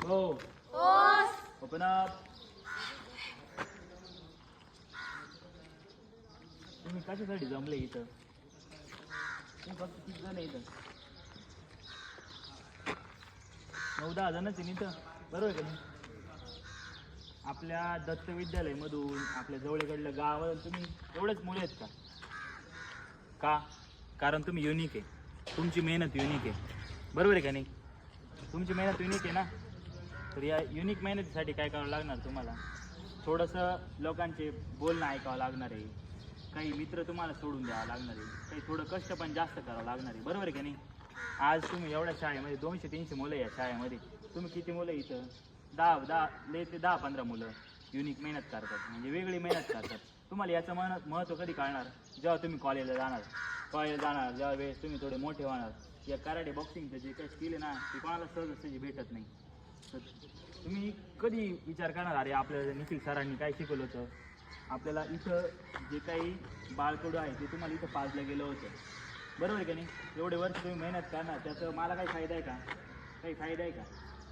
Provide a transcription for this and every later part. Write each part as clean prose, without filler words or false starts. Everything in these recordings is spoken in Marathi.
Go. Open up. तुम्ही कशासाठी जमले इथं? तुम्ही फक्त किती जण इथं? 9-10 जणच आहे इथं, बरोबर का नाही? आपल्या दत्त विद्यालयामधून आपल्या जवळकडल्या गावात तुम्ही एवढेच मुले आहेत का? का? कारण तुम्ही युनिक आहे, तुमची मेहनत युनिक आहे, बरोबर आहे का नाही? तुमची मेहनत युनिक आहे ना, तर या युनिक मेहनतीसाठी काय करावं लागणार तुम्हाला? थोडंसं लोकांचे बोलणं ऐकावं लागणार आहे, काही मित्र तुम्हाला सोडून द्यावं लागणार आहे, काही थोडं कष्ट पण जास्त करावं लागणार आहे, बरोबर आहे का नाही? आज तुम्ही एवढ्या शाळेमध्ये 200-300 मुलं या शाळेमध्ये, तुम्ही किती मुलं इथं? 10-15 मुलं युनिक मेहनत करतात, म्हणजे वेगळी मेहनत करतात. तुम्हाला याचं महत्त्व कधी कळणार? जेव्हा तुम्ही कॉलेजला जाणार जेव्हा वेळेस तुम्ही थोडे मोठे होणार. या कराटे बॉक्सिंगचं जे काही स्किल आहे ना, ते कोणाला सहजासहजी भेटत नाही. तर तुम्ही कधी विचार करणार, अरे आपल्याला निखिल सरांनी काय शिकवलं होतं, आपल्याला इथं जे काही बाळकडू आहे ते तुम्हाला इथं पाजलं गेलं होतं, बरोबर आहे का नाही? एवढे वर्ष तुम्ही मेहनत करणार, त्याचं मला काही फायदा आहे का? काही फायदा आहे का?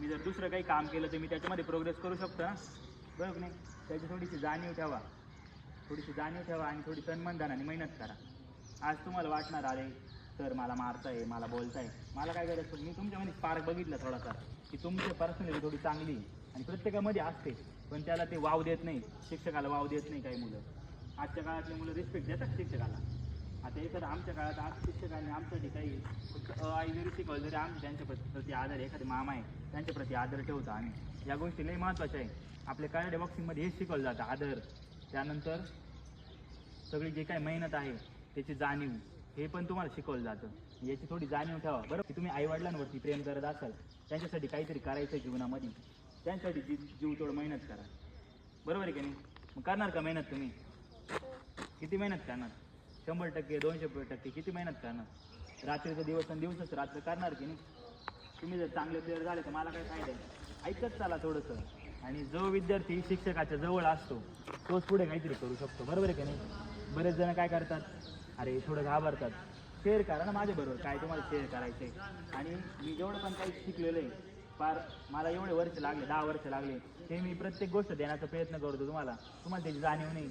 मी जर दुसरं काही काम केलं तर मी त्याच्यामध्ये प्रोग्रेस करू शकतो ना, बरोबर नाही? त्याची थोडीशी जाणीव ठेवा आणि थोडी सन्मानधनाने मेहनत करा. आज तुम्हाला वाटणार, अरे सर मला मारताय, मला बोलताय, मला काय करायचं? मी तुमच्यामध्ये स्पार्क बघितलं थोडासा, की तुमची पर्सनॅलिटी थोडी चांगली आणि प्रत्येकामध्ये असते, पण त्याला ते वाव देत नाही, शिक्षकाला वाव देत नाही काही मुलं. आजच्या काळातले मुलं रिस्पेक्ट देतात शिक्षकाला. आता एखादं आमच्या काळात आज शिक्षकांनी आमच्यासाठी काही फक्त आई जरी शिकवलं तरी आम्ही त्यांच्या प्रती आदर, एखादे मामा आहे त्यांच्या प्रती आदर ठेवतो आम्ही. या गोष्टी लई महत्त्वाच्या आहे. आपल्या कराटे बॉक्सिंगमध्ये हेच शिकवलं जातं, आदर. त्यानंतर सगळी जे काही मेहनत आहे त्याची जाणीव, हे पण तुम्हाला शिकवलं जातं. याची थोडी जाणीव ठेवा, बरोबर? की तुम्ही आईवडिलांवरती प्रेम करत असाल, त्यांच्यासाठी काहीतरी करायचं जीवनामध्ये, त्यांच्यासाठी जीवतोड मेहनत करा, बरोबर आहे की नाही? मग करणार का मेहनत तुम्ही? किती मेहनत करणार? 100%, 200% किती मेहनत करणार? रात्रीचा दिवस आणि दिवसच रात्र करणार की नाही? तुम्ही जर चांगले प्लेअर झाले तर मला काय फायदा आहे? ऐकत चाला थोडंसं. आणि जो विद्यार्थी शिक्षकाच्या जवळ असतो तोच पुढे काहीतरी करू शकतो, बरोबर आहे की नाही? बरेच जण काय करतात, अरे थोडं घाबरतात. शेअर करा ना माझ्याबरोबर, काय तुम्हाला शेअर करायचं आहे. आणि मी जेवढं पण काही शिकलेलं आहे, फार मला एवढे वर्ष लागले, 10 वर्ष लागले, ते मी प्रत्येक गोष्ट देण्याचा प्रयत्न करतो तुम्हाला त्याची जाणीव नाही,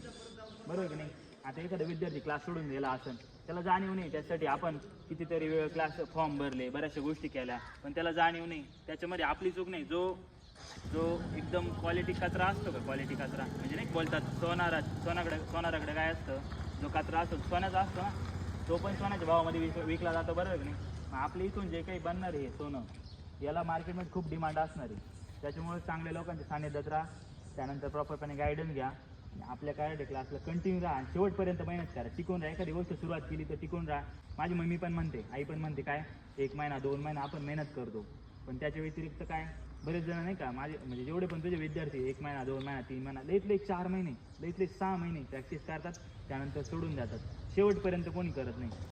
बरोबर की नाही? आता एखादा विद्यार्थी क्लास सोडून गेला असेल, त्याला जाणीव नाही, त्यासाठी आपण कितीतरी वेळ क्लास फॉर्म भरले, बऱ्याचशा गोष्टी केल्या, पण त्याला जाणीव नाही. त्याच्यामध्ये आपली चूक नाही. जो एकदम क्वालिटी कचरा असतो का, क्वालिटी कचरा म्हणजे नाही बोलतात, सोनाराकडे काय असतं, जो कचरा असतो सोन्याचा असतो ना, तो पण सोन्याच्या भावामध्ये विकला जातो, बरोबर की नाही? मग आपल्या इथून जे काही बनणार आहे सोनं, याला मार्केटमध्ये खूप डिमांड असणार आहे. त्याच्यामुळे चांगल्या लोकांच्या सानिध्यात राहा, त्यानंतर प्रॉपरपणे गायडन्स घ्या, आपल्या कराटे क्लासला कंटिन्यू राहा आणि शेवटपर्यंत मेहनत करा, टिकून राहा. एखादी गोष्ट सुरुवात केली तर टिकून राहा. माझी मम्मी पण म्हणते, आई पण म्हणते, काय 1 महिना 2 महिना आपण मेहनत करतो, पण त्याच्या व्यतिरिक्त काय, बरेच जण नाही का माझे, म्हणजे जेवढे पण तुझे विद्यार्थी 1 महिना 2 महिना 3 महिना, लईतले 4 महिने, लईतले 6 महिने प्रॅक्टिस करतात, त्यानंतर सोडून जातात. शेवटपर्यंत कोणी करत नाही.